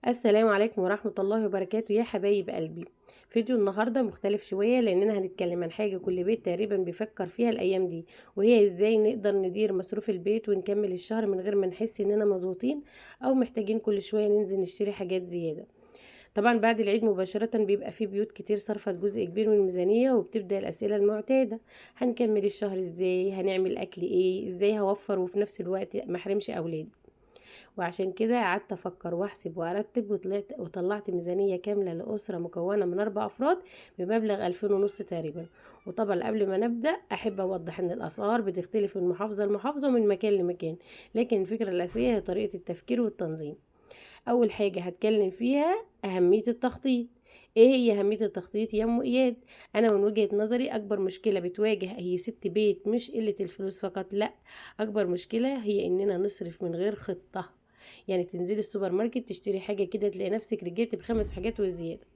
السلام عليكم ورحمة الله وبركاته يا حبايب قلبي. فيديو النهاردة مختلف شوية لأننا هنتكلم عن حاجة كل بيت تقريبا بيفكر فيها الأيام دي، وهي إزاي نقدر ندير مصروف البيت ونكمل الشهر من غير ما نحس إننا مضغوطين أو محتاجين كل شوية ننزل نشتري حاجات زيادة. طبعا بعد العيد مباشرة بيبقى في بيوت كتير صرفت جزء كبير من الميزانية، وبتبدأ الأسئلة المعتادة: هنكمل الشهر إزاي؟ هنعمل أكل إيه؟ إزاي هوفر وفي نفس الوقت محرمش أولادي؟ وعشان كده قعدت افكر واحسب وارتب وطلعت ميزانية كاملة لأسرة مكونة من 4 افراد بمبلغ 2500 تقريبا. وطبعا قبل ما نبدأ احب اوضح ان الاسعار بتختلف من محافظة لمحافظة ومن مكان لمكان، لكن الفكرة الاساسية هي طريقة التفكير والتنظيم. اول حاجة هتكلم فيها اهمية التخطيط. ايه هي اهمية التخطيط يا ام اياد؟ انا من وجهة نظري اكبر مشكلة بتواجه اي ست بيت مش قلة الفلوس فقط، لا، اكبر مشكلة هي اننا نصرف من غير خطة. يعني تنزلي السوبر ماركت تشتري حاجة كده تلاقي نفسك رجعتي ب5 حاجات وزيادة.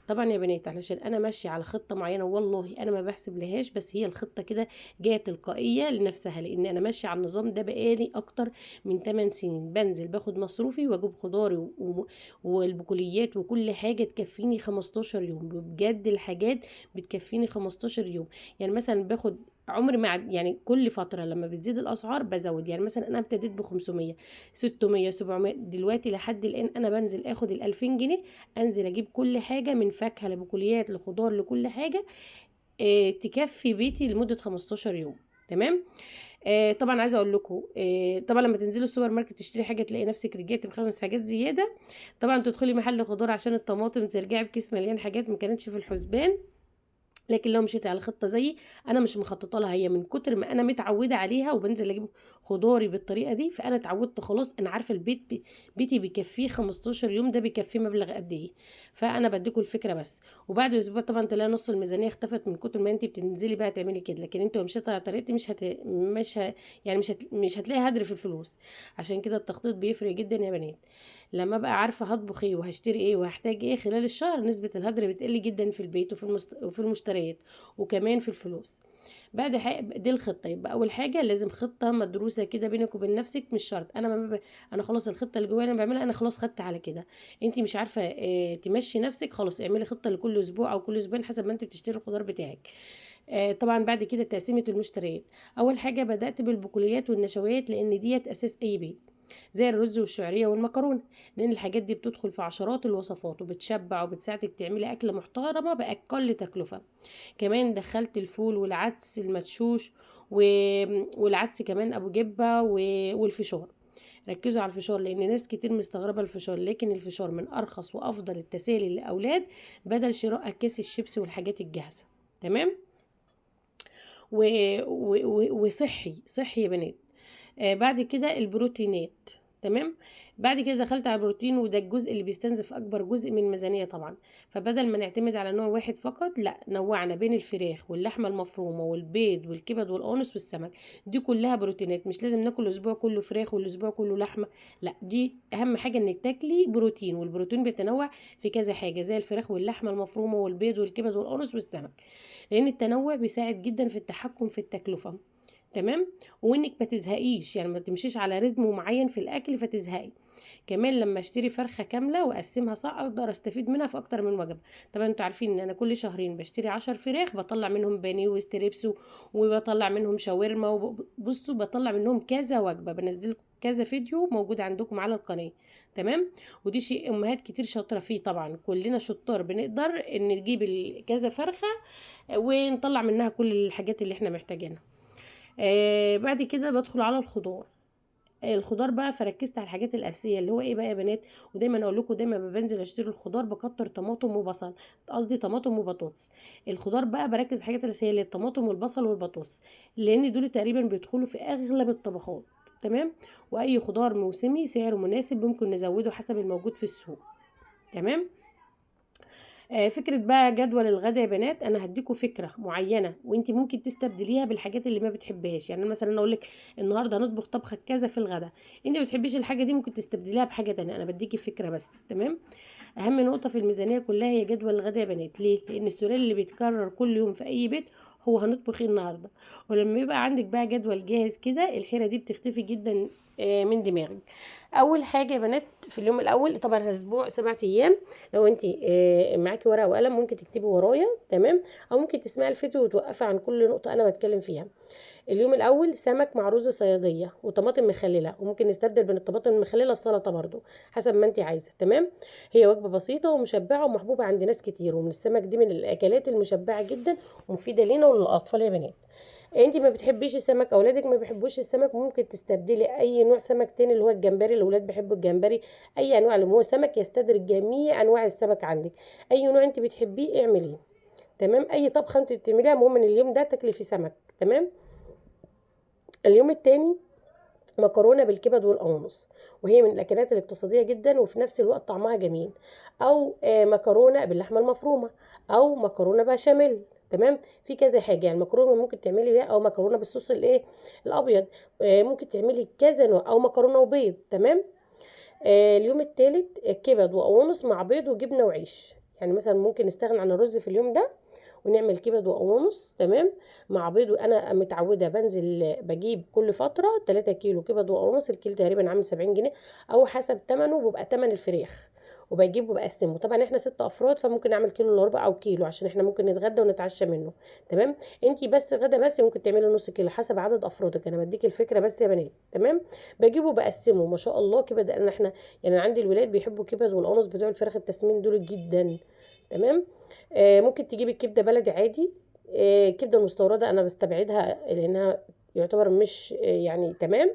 طبعا يا بنات علشان انا ماشيه على خطه معينه، والله انا ما بحسب لهاش، بس هي الخطه كده جايه تلقائيه لنفسها، لان انا ماشيه على النظام ده بقالي اكتر من 8 سنين. بنزل باخد مصروفي واجيب خضاري والبقوليات وكل حاجه تكفيني 15 يوم، بجد الحاجات بتكفيني 15 يوم. يعني مثلا باخد عمري ما يعني كل فتره لما بتزيد الاسعار بزود، يعني مثلا انا ابتديت ب 500 600 700، دلوقتي لحد الان انا بنزل اخد ال 2000 جنيه، انزل اجيب كل حاجه من فاكهه لبقوليات لخضار لكل حاجه تكفي بيتي لمده 15 يوم. تمام. طبعا عايزه اقول لكم، طبعا لما تنزلي السوبر ماركت تشتري حاجه تلاقي نفسك رجعتي ب5 حاجات زياده. طبعا تدخلي محل خضار عشان الطماطم ترجعي بكيس مليان حاجات ما كانتش في الحسبان. لكن لو مشيتي على خطه زيي، انا مش مخططه لها، هي من كتر ما انا متعوده عليها وبنزل اجيب خضاري بالطريقه دي، فانا اتعودت خلاص، انا عارفه البيت بيتي بيكفيه 15 يوم، ده بيكفيه مبلغ قد ايه. فانا بديكوا الفكره بس. وبعد اسبوع طبعا تلاقي نص الميزانيه اختفت من كتر ما انت بتنزلي بقى تعملي كده. لكن انت لو مشيتي على طريقتي يعني مش هتلاقي هدر في الفلوس. عشان كده التخطيط بيفرق جدا يا بنات. لما ابقى عارفه هطبخ ايه وهشتري ايه وهحتاج ايه خلال الشهر، نسبه الهدر بتقل جدا في البيت وفي المشتريات وكمان في الفلوس. بعد دي الخطه. يبقى اول حاجه لازم خطه مدروسه كده بينك وبين نفسك، مش شرط انا انا خلاص الخطه اللي جوايا انا بعملها، انا خلاص خدت على كده. انت مش عارفه تمشي نفسك، خلاص اعملي خطه لكل اسبوع او كل اسبوعين حسب ما انت بتشتري الخضار بتاعك. طبعا بعد كده تقسيمه المشتريات. اول حاجه بدات بالبقوليات والنشويات لان ديت اساس اي بيت، زي الرز والشعريه والمكرونه، لان الحاجات دي بتدخل في عشرات الوصفات وبتشبع وبتساعدك تعملي اكله محترمه باقل تكلفه. كمان دخلت الفول والعدس المدشوش و... والعدس كمان ابو جبه والفشار. ركزوا على الفشار لان ناس كتير مستغربه الفشار، لكن الفشار من ارخص وافضل التسالي للاولاد بدل شراء اكياس الشيبسي والحاجات الجاهزه. تمام. و... صحي يا بنات. بعد كده البروتينات. تمام. بعد كده دخلت على البروتين، وده الجزء اللي بيستنزف اكبر جزء من الميزانيه طبعا. فبدل ما نعتمد على نوع واحد فقط، لا، نوعنا بين الفراخ واللحمه المفرومه والبيض والكبد والقانص والسمك. دي كلها بروتينات، مش لازم ناكل الاسبوع كله فراخ والاسبوع كله لحمه، لا، دي اهم حاجه انك تاكلي بروتين، والبروتين بيتنوع في كذا حاجه زي الفراخ واللحمه المفرومه والبيض والكبد والقانص والسمك، لان التنوع بيساعد جدا في التحكم في التكلفه. تمام. وانك ما تزهقيش، يعني ما تمشيش على رتم معين في الاكل فتزهقي. كمان لما اشتري فرخه كامله واقسمها صح اقدر استفيد منها في اكتر من وجبه. طبعا انتوا عارفين ان انا كل شهرين بشتري 10 فراخ، بطلع منهم بانيه وستريبس وبطلع منهم شاورما، وبصوا بطلع منهم كذا وجبه، بنزل لكم كذا فيديو موجود عندكم على القناه. تمام. ودي شيء امهات كتير شاطره فيه، طبعا كلنا شطار بنقدر ان نجيب كذا فرخه ونطلع منها كل الحاجات اللي احنا محتاجينها. بعد كده بدخل على الخضار. الخضار بقى فركزت على الحاجات الاساسيه اللي هو ايه بقى يا بنات. ودايما اقول لكم، دايما ما بنزل اشتري الخضار بكتر طماطم وبصل، قصدي طماطم وبطاطس. الخضار بقى بركز على الحاجات الاساسيه اللي الطماطم والبصل والبطاطس، لان دول تقريبا بيدخلوا في اغلب الطبخات. تمام. واي خضار موسمي سعره مناسب ممكن نزوده حسب الموجود في السوق. تمام. فكرة بقى جدول الغدا يا بنات، انا هديكوا فكرة معينة وانت ممكن تستبدليها بالحاجات اللي ما بتحبهاش. يعني مثلا انا اقول لك النهارده هنطبخ طبخة كذا في الغدا، انت ما بتحبيش الحاجة دي ممكن تستبدليها بحاجة تانية، انا بديكي فكرة بس. تمام. اهم نقطة في الميزانية كلها هي جدول الغدا يا بنات. ليه؟ لان السؤال اللي بيتكرر كل يوم في اي بيت هو هنطبخ ايه النهارده. ولما يبقى عندك بقى جدول جاهز كده الحيرة دي بتختفي جدا من دماغك. اول حاجه يا بنات في اليوم الاول، طبعا الاسبوع 7 ايام، لو انت معاكي ورقه وقلم ممكن تكتبي ورايا، تمام، او ممكن تسمعي الفيديو وتوقفي عن كل نقطه انا بتكلم فيها. اليوم الاول سمك مع رز صياديه وطماطم مخلله، وممكن نستبدل بين الطماطم المخلله السلطه برضو حسب ما انت عايزه، تمام. هي وجبه بسيطه ومشبعه ومحبوبه عند ناس كتير، ومن السمك دي من الاكلات المشبعه جدا ومفيده لينا وللاطفال يا بنات. انت ما بتحبيش السمك، اولادك ما بيحبوش السمك، ممكن تستبدلي اي نوع سمك تاني اللي هو الجمبري، الاولاد بيحبوا الجمبري. اي انواع اللي هو سمك يستدرج جميع انواع السمك عندك، اي نوع انت بتحبيه اعمليه، تمام. اي طبخه انت بتعمليها المهم ان اليوم ده تاكلي فيه سمك، تمام. اليوم التاني مكرونه بالكبد والقوانص، وهي من الاكلات الاقتصاديه جدا وفي نفس الوقت طعمها جميل. او مكرونه باللحمه المفرومه، او مكرونه بشاميل، تمام. في كذا حاجه، يعني مكرونه ممكن تعملي بيها، او مكرونه بالصوص الايه الابيض، ممكن تعملي كذا نوع، او مكرونه وبيض، تمام. اليوم الثالث كبد وقوانص مع بيض وجبنه وعيش. يعني مثلا ممكن نستغنى عن الرز في اليوم ده ونعمل كبد وقوانص، تمام، مع بيض. وانا متعوده بنزل بجيب كل فتره 3 كيلو كبد وقوانص، الكيلو تقريبا عامل 70 جنيه، او حسب ثمنه بيبقى ثمن الفراخ، وبجيبه بقسمه. طبعا احنا 6 افراد فممكن اعمل كيلو الا ربع او كيلو عشان احنا ممكن نتغدى ونتعشى منه، تمام. انتي بس غدا بس ممكن تعملي نص كيلو حسب عدد افرادك، انا بديك الفكره بس يا بنات، تمام. بجيبه بقسمه ما شاء الله كبد، لان احنا يعني أنا عندي الولاد بيحبوا كبد والقوانص بتوع الفراخ التسمين دول جدا، تمام. ممكن تجيبي الكبده بلدي عادي. الكبده المستورده انا بستبعدها لانها يعتبر مش يعني تمام.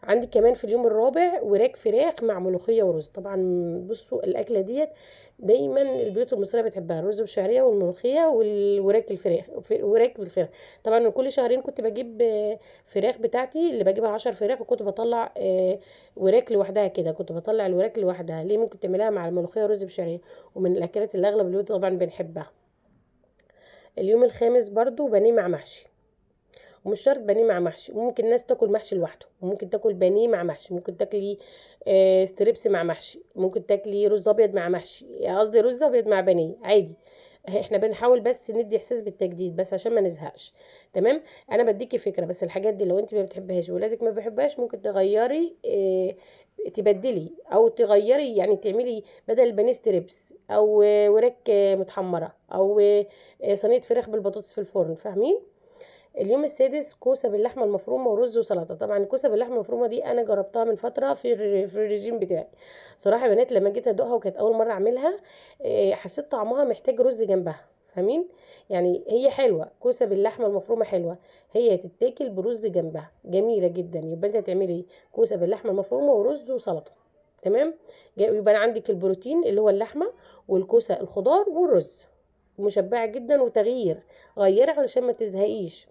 عندي كمان في اليوم الرابع وراك فراخ مع ملوخيه ورز. طبعا بصوا الاكله ديت دايما البيوت المصريه بتحبها، الرز بالشعريه والملوخيه والوراك الفراخ، وراك بالفراخ. طبعا كل شهرين كنت بجيب فراخ بتاعتي اللي بجيبها 10 فراخ، وكنت بطلع وراك لوحدها كده، كنت بطلع الوراك لوحدها. ليه؟ ممكن تعملها مع الملوخيه والرز بالشعريه، ومن الاكلات اللي اغلب البيوت طبعا بنحبها. اليوم الخامس برضو بانيه مع محشي، ومش شرط بانيه مع محشي، ممكن الناس تاكل محشي لوحده، وممكن تاكل بانيه مع محشي، ممكن تاكلي ستريبس مع محشي، ممكن تاكلي رز ابيض مع محشي، قصدي رز ابيض مع بانيه عادي. احنا بنحاول بس ندي احساس بالتجديد بس عشان ما نزهقش، تمام. انا بديكي فكره، بس الحاجات دي لو انت ما بتحبهاش وولادك ما بيحبهاش ممكن تغيري تبدلي او تغيري، يعني تعملي بدل البانيه ستريبس، او وراك متحمره، او صينيه فراخ بالبطاطس في الفرن، فاهمين. اليوم السادس كوسه باللحمه المفرومه ورز وسلطه. طبعا الكوسه باللحمه المفرومه دي انا جربتها من فتره في الرجيم بتاعي. صراحه يا بنات لما جيت ادوقها وكانت اول مره اعملها حسيت طعمها محتاج رز جنبها، فاهمين. يعني هي حلوه، كوسه باللحمه المفرومه حلوه، هي تتاكل برز جنبها جميله جدا. يبقى انت هتعملي كوسه باللحمه المفرومه ورز وسلطه، تمام. يبقى عندك البروتين اللي هو اللحمه والكوسه الخضار والرز، مشبعه جدا وتغيير، غيري علشان ما تزهقيش.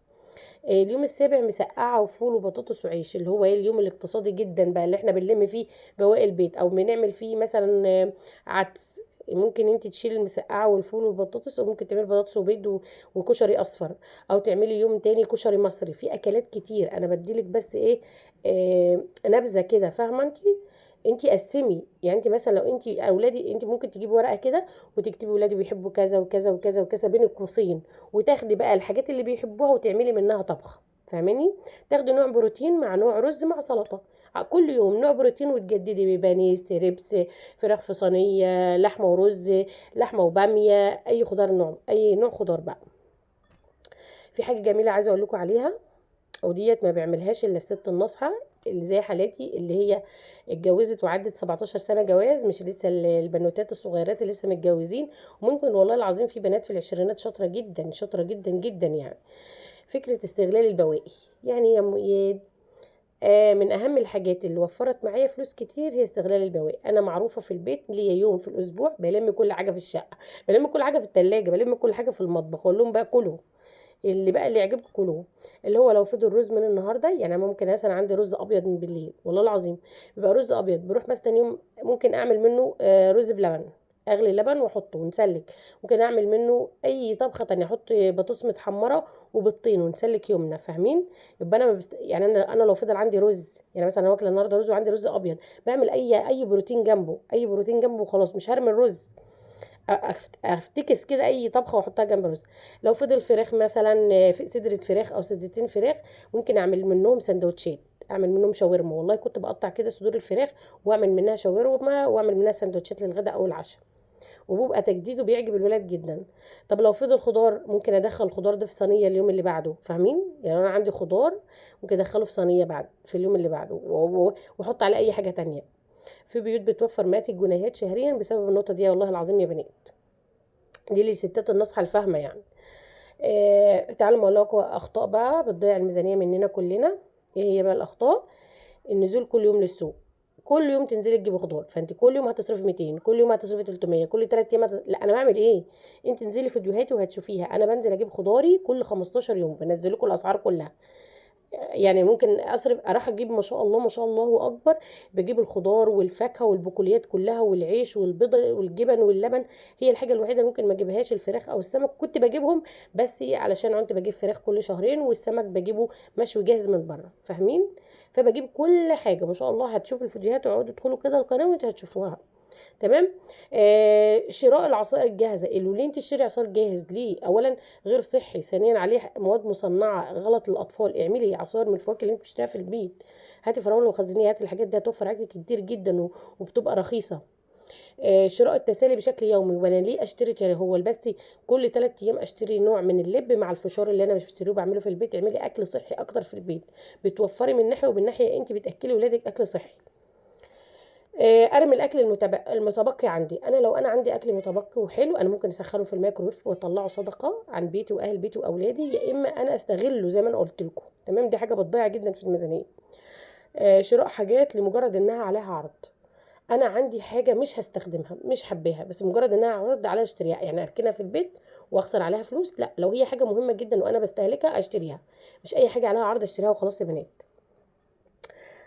اليوم السابع مسقعه وفول وبطاطس وعيش، اللي هو ايه اليوم الاقتصادي جدا بقى اللي احنا بنلم فيه بواقي البيت، او بنعمل فيه مثلا عدس. ممكن انت تشيلي المسقعه والفول والبطاطس، وممكن تعملي بطاطس وبيض وكشري اصفر، او تعملي يوم تاني كشري مصري. في اكلات كتير، انا بديلك بس ايه نبذه كده، فاهمه انت قسمي. يعني انت مثلا لو انت اولادي، انت ممكن تجيبي ورقه كده وتكتبي ولادي بيحبوا كذا وكذا وكذا وكذا بين القوسين، وتاخدي بقى الحاجات اللي بيحبوها وتعملي منها طبخه، فاهماني. تاخدي نوع بروتين مع نوع رز مع سلطه، كل يوم نوع بروتين، وتجددي ببانيه ستريبس، فراخ في صينيه، لحمه ورز، لحمه وباميه، اي خضار، نوع اي نوع خضار بقى. في حاجه جميله عايزه اقول لكم عليها، وديت ما بيعملهاش الا الست الناصحه اللي زي حالاتي، اللي هي اتجوزت وعدت 17 سنه جواز، مش لسه البنوتات الصغيرات اللي لسه متجوزين. وممكن والله العظيم في بنات في العشرينات شاطره جدا، شاطره جدا جدا يعني. فكره استغلال البواقي، يعني يا مؤيد من اهم الحاجات اللي وفرت معايا فلوس كتير هي استغلال البواقي. انا معروفه في البيت ليا يوم في الاسبوع بلم كل حاجه في الشقه، بلم كل حاجه في التلاجة، بلم كل حاجه في المطبخ، واقول لهم بقى كلوا اللي بقى اللي يعجبكم كلوه. اللي هو لو فضل رز من النهارده، يعني أنا ممكن مثلا عندي رز ابيض من بالليل والله العظيم بيبقى رز ابيض، بروح مثلا يوم ممكن اعمل منه رز بلبن، اغلي لبن واحطه ونسلك. ممكن اعمل منه اي طبخه تانية، احط بطاطس متحمره وبالطين ونسلك يومنا، فاهمين. يبقى انا ما يعني انا لو فضل عندي رز، يعني مثلا انا واكله النهارده رز وعندي رز ابيض، بعمل اي بروتين جنبه، اي بروتين جنبه وخلاص، مش هرمي الرز. افتكس كده اي طبخه واحطها جنب الرز. لو فضل فراخ مثلا، في صدره فراخ او صدرتين فراخ، ممكن اعمل منهم سندوتشات، اعمل منهم شاورما. والله كنت بقطع كده صدور الفراخ واعمل منها شاورما واعمل منها سندوتشات للغداء او العشاء، وبيبقى تجديد وبيعجب الولاد جدا. طب لو فضل خضار، ممكن ادخل الخضار ده في صينيه اليوم اللي بعده، فاهمين؟ يعني انا عندي خضار ممكن ادخله في صينيه بعد في اليوم اللي بعده، واحط عليه اي حاجه تانية. في بيوت بتوفر مئات الجنيهات شهريا بسبب النقطه دي، والله العظيم يا بنات. دي للستات الناصحه الفاهمه يعني. تعالوا اقول لكم اخطاء بقى بتضيع الميزانيه مننا كلنا. ايه هي بقى الاخطاء؟ النزول كل يوم للسوق. كل يوم تنزلي تجيبي خضار، فانت كل يوم هتصرفي 200، كل يوم هتصرفي 300، كل 3 ايام لا انا بعمل ايه؟ انت انزلي فيديوهاتي وهتشوفيها، انا بنزل اجيب خضاري كل 15 يوم، بنزل لكم الاسعار كلها. يعني ممكن اروح اجيب ما شاء الله ما شاء الله اكبر، بجيب الخضار والفاكهه والبقوليات كلها والعيش والبيض والجبن واللبن. هي الحاجه الوحيده ممكن ما اجيبهاش الفراخ او السمك، كنت بجيبهم بس علشان كنت بجيب فراخ كل شهرين، والسمك بجيبه مشوي جاهز من بره، فاهمين؟ فبجيب كل حاجه ما شاء الله. هتشوفوا الفيديوهات وقعدوا ادخلوا كده القناه وانتوا هتشوفوها. تمام. شراء العصائر الجاهزه. اللي انت تشتري عصير جاهز ليه؟ اولا غير صحي، ثانيا عليه مواد مصنعه غلط للاطفال. اعملي عصير من الفواكه اللي انت بتشتريها في البيت، هاتي فراوله وخزنيه، هاتي الحاجات دي هتوفر عليكي كتير جدا وبتبقى رخيصه. شراء التسالي بشكل يومي. وانا ليه اشتري هو بس كل 3 ايام اشتري نوع من اللب مع الفشار اللي انا مش بشتريه بعمله في البيت؟ اعملي اكل صحي اكتر في البيت، بتوفري من ناحيه ومن ناحيه انت بتاكلي ولادك اكل صحي. ارمي الاكل المتبقي عندي. انا لو انا عندي اكل متبقي وحلو، انا ممكن اسخنه في الميكرويف واطلعه صدقه عن بيتي واهل بيتي واولادي، يا اما انا استغله زي ما انا قلت لكم. تمام. دي حاجه بتضيع جدا في الميزانيه. شراء حاجات لمجرد انها عليها عرض. انا عندي حاجه مش هستخدمها مش حباها، بس مجرد انها عرض عليها اشتريها، يعني اركنها في البيت واخسر عليها فلوس؟ لا، لو هي حاجه مهمه جدا وانا بستهلكها اشتريها، مش اي حاجه عليها عرض اشتريها وخلاص يا بنات.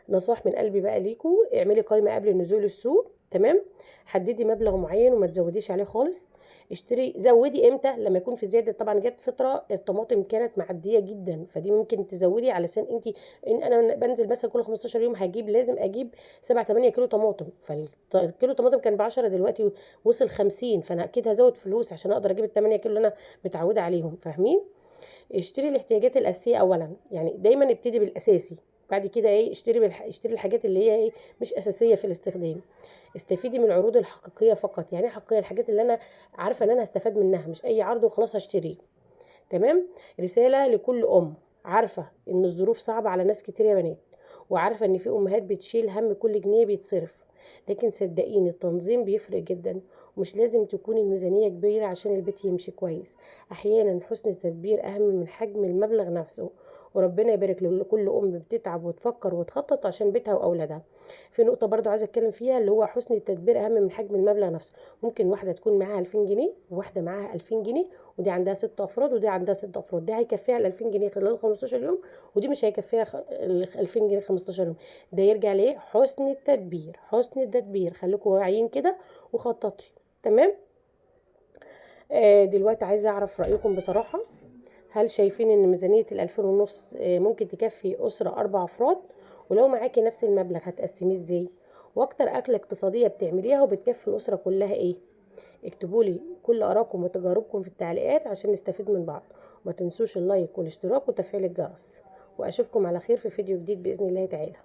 نصائح من قلبي بقى ليكوا: اعملي قائمه قبل نزول السوق. تمام. حددي مبلغ معين وما تزوديش عليه خالص. اشتري. زودي امتى؟ لما يكون في زياده. طبعا جت فتره الطماطم كانت معديه جدا، فدي ممكن تزودي علشان انت، ان انا بنزل مثلا كل 15 يوم هجيب، لازم اجيب 7 8 كيلو طماطم، فالكيلو طماطم كان ب 10 دلوقتي وصل 50، فانا اكيد هزود فلوس عشان اقدر اجيب ال 8 كيلو اللي انا متعوده عليهم، فاهمين؟ اشتري الاحتياجات الاساسيه اولا، يعني دايما ابتدي بالاساسي، بعد كده ايه اشتري الحاجات اللي هي ايه مش اساسيه في الاستخدام. استفيدي من العروض الحقيقيه فقط. يعني ايه حقيقيه؟ الحاجات اللي انا عارفه ان انا هستفاد منها، مش اي عرض وخلاص هشتريه. تمام. رساله لكل ام: عارفه ان الظروف صعبه على ناس كتير يا بنات، وعارفه ان في امهات بتشيل هم كل جنيه بيتصرف، لكن صدقيني التنظيم بيفرق جدا، ومش لازم تكون الميزانيه كبيره عشان البيت يمشي كويس. احيانا حسن التدبير اهم من حجم المبلغ نفسه. وربنا يبارك لكل ام بتتعب وتفكر وتخطط عشان بيتها واولادها. في نقطه برضو عايزه اتكلم فيها، اللي هو حسن التدبير اهم من حجم المبلغ نفسه. ممكن واحده تكون معاها 2000 جنيه وواحده معاها 2000 جنيه، ودي عندها 6 افراد ودي عندها 6 افراد، دي هيكفيها ال 2000 جنيه خلال 15 يوم، ودي مش هيكفيها ال 2000 جنيه 15 يوم. ده يرجع لايه؟ حسن التدبير. حسن التدبير. خليكم واعيين كده وخططي. تمام. دلوقتي عايزه اعرف رايكم بصراحه. هل شايفين ان ميزانيه الالفين ونص ممكن تكفي اسره 4 افراد؟ ولو معاكي نفس المبلغ هتقسميه ازاي؟ واكتر اكله اقتصاديه بتعمليها وبتكفي الاسره كلها ايه؟ اكتبوا لي كل ارائكم وتجاربكم في التعليقات عشان نستفيد من بعض. وما تنسوش اللايك والاشتراك وتفعيل الجرس. واشوفكم على خير في فيديو جديد باذن الله تعالى.